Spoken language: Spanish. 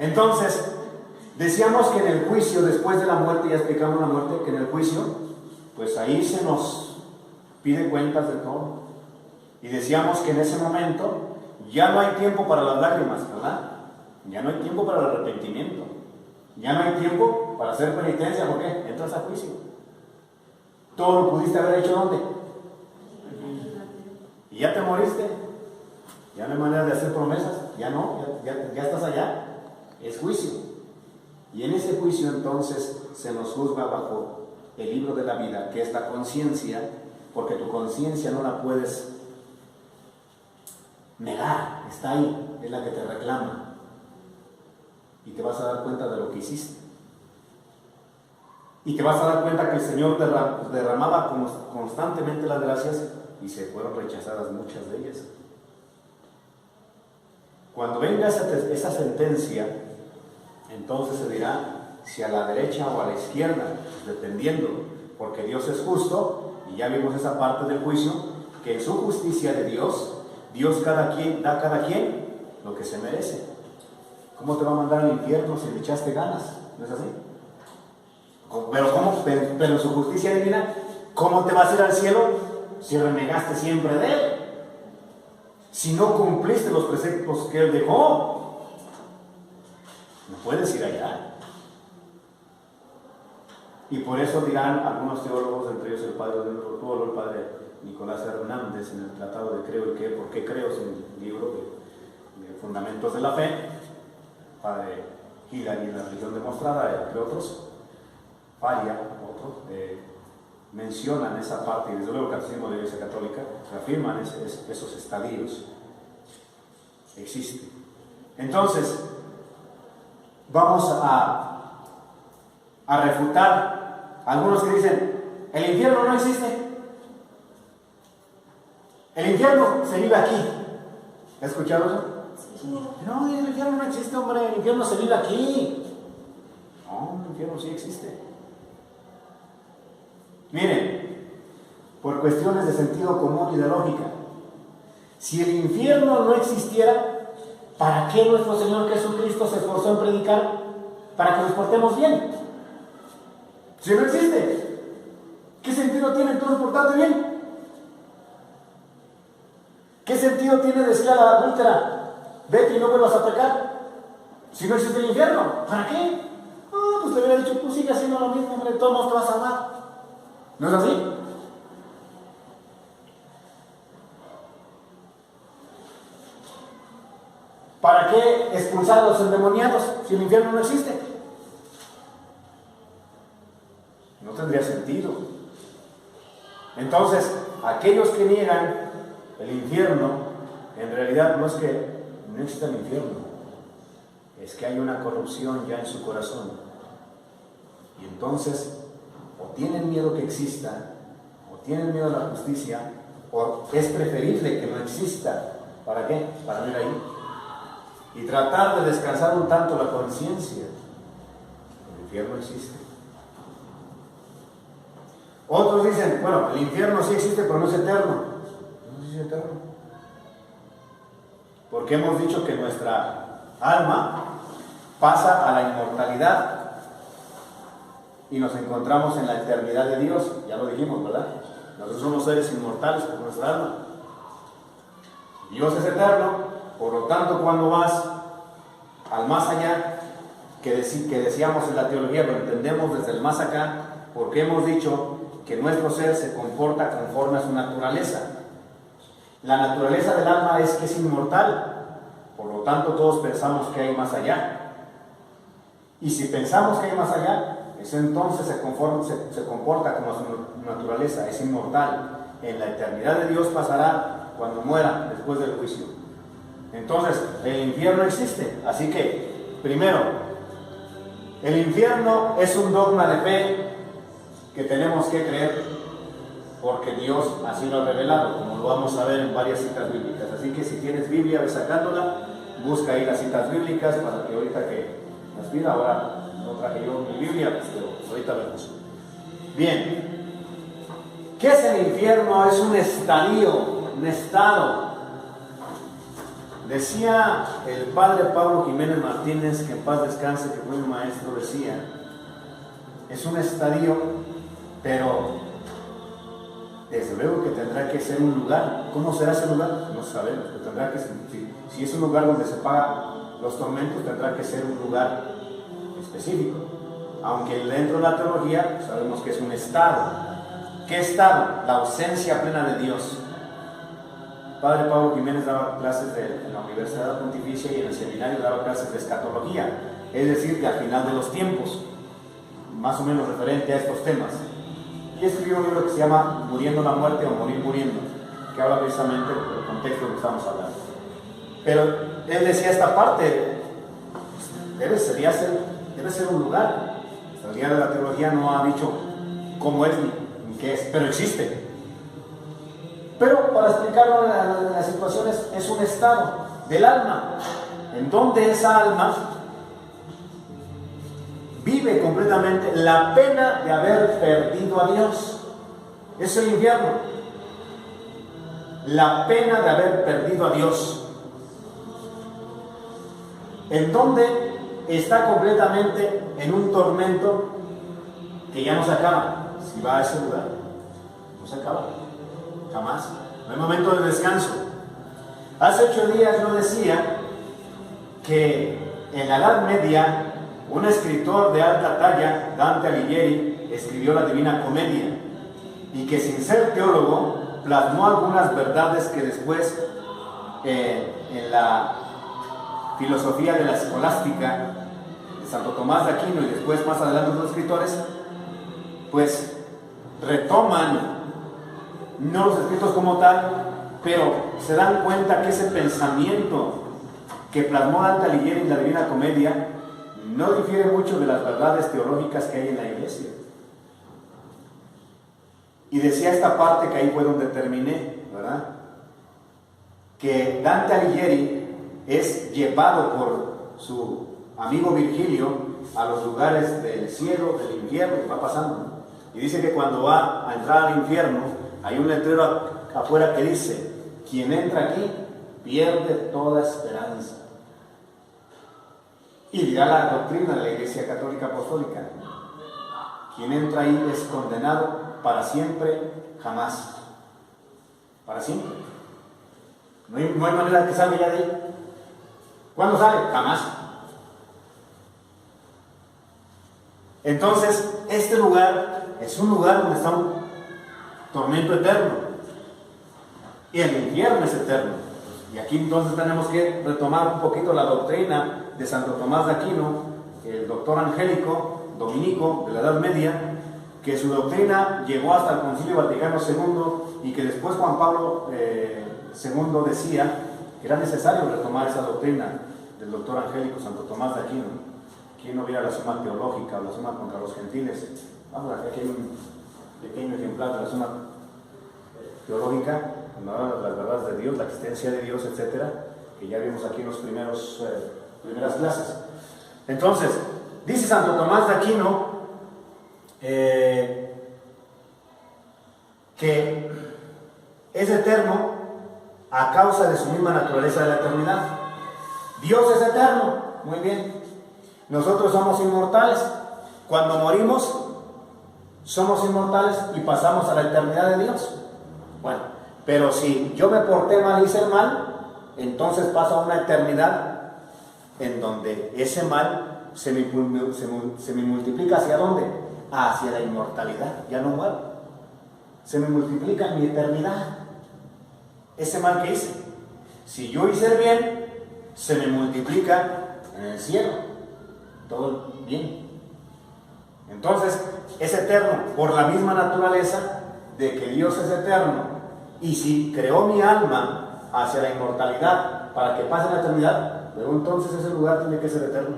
Entonces, decíamos que en el juicio, después de la muerte, ya explicamos la muerte, que en el juicio, pues ahí se nos pide cuentas de todo. Y decíamos que en ese momento ya no hay tiempo para las lágrimas, ¿verdad? Ya no hay tiempo para el arrepentimiento. Ya no hay tiempo para hacer penitencia, ¿por qué? Entras a juicio. Todo lo pudiste haber hecho ¿dónde? Y ya te moriste. Ya no hay manera de hacer promesas. Ya no, ya estás allá. Es juicio. Y en ese juicio entonces se nos juzga bajo el libro de la vida, que es la conciencia, porque tu conciencia no la puedes negar, está ahí, es la que te reclama. Y te vas a dar cuenta de lo que hiciste. Y te vas a dar cuenta que el Señor derramaba constantemente las gracias y se fueron rechazadas muchas de ellas. Cuando venga esa sentencia, entonces se dirá si a la derecha o a la izquierda, dependiendo, porque Dios es justo, y ya vimos esa parte del juicio, que en su justicia de Dios da a cada quien lo que se merece. ¿Cómo te va a mandar al infierno si le echaste ganas? ¿No es así? Pero en su justicia divina, ¿cómo te vas a ir al cielo si renegaste siempre de Él? Si no cumpliste los preceptos que Él dejó, no puedes ir allá. Y por eso dirán algunos teólogos, entre ellos el padre Nicolás Hernández, en el Tratado de Creo y Qué, ¿por qué creo? Es un libro de Fundamentos de la Fe, padre Hillary en la religión demostrada, entre otros, Faria, otros, mencionan esa parte, y desde luego el Catecismo de la Iglesia Católica reafirman esos estadios. Existen. Entonces, vamos a refutar a algunos que dicen, el infierno no existe. El infierno se vive aquí. ¿Has escuchado eso? Sí. No, el infierno no existe, hombre, el infierno se vive aquí. No, el infierno sí existe. Miren, por cuestiones de sentido común y de lógica, si el infierno no existiera, ¿para qué nuestro Señor Jesucristo se esforzó en predicar? Para que nos portemos bien. Si no existe, ¿qué sentido tiene entonces portarte bien? ¿Qué sentido tiene decir a la adúltera, vete y no vuelvas a pecar? Si no existe el infierno, ¿para qué? Pues te hubiera dicho, tú sigue haciendo lo mismo, hombre, todos te vas a amar. ¿No es así? ¿Para qué expulsar a los endemoniados si el infierno no existe? No tendría sentido. Entonces, aquellos que niegan el infierno, en realidad no es que no exista el infierno, es que hay una corrupción ya en su corazón. Y entonces, o tienen miedo que exista, o tienen miedo a la justicia, o es preferible que no exista. ¿Para qué? Para no ir ahí. Y tratar de descansar un tanto la conciencia. El infierno existe. Otros dicen, bueno, el infierno sí existe, pero no es eterno. No es eterno. Porque hemos dicho que nuestra alma pasa a la inmortalidad y nos encontramos en la eternidad de Dios. Ya lo dijimos, ¿verdad? Nosotros somos seres inmortales por nuestra alma. Dios es eterno. Por lo tanto, cuando vas al más allá, que decíamos en la teología, lo entendemos desde el más acá, porque hemos dicho que nuestro ser se comporta conforme a su naturaleza. La naturaleza del alma es que es inmortal, por lo tanto todos pensamos que hay más allá. Y si pensamos que hay más allá, eso entonces se comporta como su naturaleza, es inmortal. En la eternidad de Dios pasará cuando muera, después del juicio. Entonces, el infierno existe. Así que, primero, el infierno es un dogma de fe que tenemos que creer porque Dios así lo ha revelado, como lo vamos a ver en varias citas bíblicas. Así que si tienes Biblia, ve sacándola, busca ahí las citas bíblicas para que ahorita que nos pida, ahora no traje yo mi Biblia, pues, pero ahorita vemos. Bien, ¿qué es el infierno? Es un estadio, un estado Decía el padre Pablo Jiménez Martínez, que en paz descanse, que fue un maestro, decía, es un estadio, pero desde luego que tendrá que ser un lugar. ¿Cómo será ese lugar? No sabemos, pero tendrá que ser, si es un lugar donde se pagan los tormentos, tendrá que ser un lugar específico. Aunque dentro de la teología sabemos que es un estado. ¿Qué estado? La ausencia plena de Dios. Padre Pablo Jiménez daba clases en la Universidad Pontificia y en el seminario daba clases de escatología, es decir, de al final de los tiempos, más o menos referente a estos temas. Y escribió un libro que se llama Muriendo la muerte o Morir muriendo, que habla precisamente del contexto de lo que estamos hablando. Pero él decía esta parte, debe ser un lugar. Hasta el día de la teología no ha dicho cómo es ni qué es, pero existe. Pero para explicarlo en las situaciones, es un estado del alma, en donde esa alma vive completamente la pena de haber perdido a Dios. Es el infierno. La pena de haber perdido a Dios. En donde está completamente en un tormento que ya no se acaba. Si va a ese lugar, no se acaba. Jamás. No hay momento de descanso. Hace 8 días yo decía que en la Edad Media un escritor de alta talla, Dante Alighieri, escribió la Divina Comedia y que sin ser teólogo plasmó algunas verdades que después en la filosofía de la escolástica de Santo Tomás de Aquino y después más adelante otros escritores pues retoman no los escritos como tal, pero se dan cuenta que ese pensamiento que plasmó Dante Alighieri en la Divina Comedia no difiere mucho de las verdades teológicas que hay en la Iglesia. Y decía esta parte que ahí fue donde terminé, ¿verdad? Que Dante Alighieri es llevado por su amigo Virgilio a los lugares del cielo, del infierno, que va pasando. Y dice que cuando va a entrar al infierno, hay un letrero afuera que dice: quien entra aquí pierde toda esperanza. Y dirá la doctrina de la Iglesia Católica Apostólica: quien entra ahí es condenado para siempre, jamás. Para siempre. No hay manera que salga ya de ahí. ¿Cuándo sale? Jamás. Entonces, este lugar es un lugar donde está un tormento eterno. Y el infierno es eterno. Y aquí entonces tenemos que retomar un poquito la doctrina de Santo Tomás de Aquino, el doctor angélico dominico de la Edad Media, que su doctrina llegó hasta el Concilio Vaticano II y que después Juan Pablo II decía que era necesario retomar esa doctrina del doctor angélico Santo Tomás de Aquino. ¿Quién no viera la Suma Teológica o la Suma contra los Gentiles? Vamos, aquí hay un pequeño ejemplar de la Suma Teológica, las verdades de Dios, la existencia de Dios, etcétera, que ya vimos aquí en los primeras clases. Entonces, dice Santo Tomás de Aquino que es eterno a causa de su misma naturaleza de la eternidad. Dios es eterno, muy bien. Nosotros somos inmortales. Cuando morimos, somos inmortales y pasamos a la eternidad de Dios. Bueno, pero si yo me porté mal y hice mal, entonces paso a una eternidad en donde ese mal se me multiplica. ¿Hacia dónde? Hacia la inmortalidad. Ya no muero. Se me multiplica en mi eternidad ese mal que hice. Si yo hice el bien, se me multiplica en el cielo todo el bien. Entonces es eterno por la misma naturaleza de que Dios es eterno. Y si creó mi alma hacia la inmortalidad para que pase la eternidad, luego entonces ese lugar tiene que ser eterno.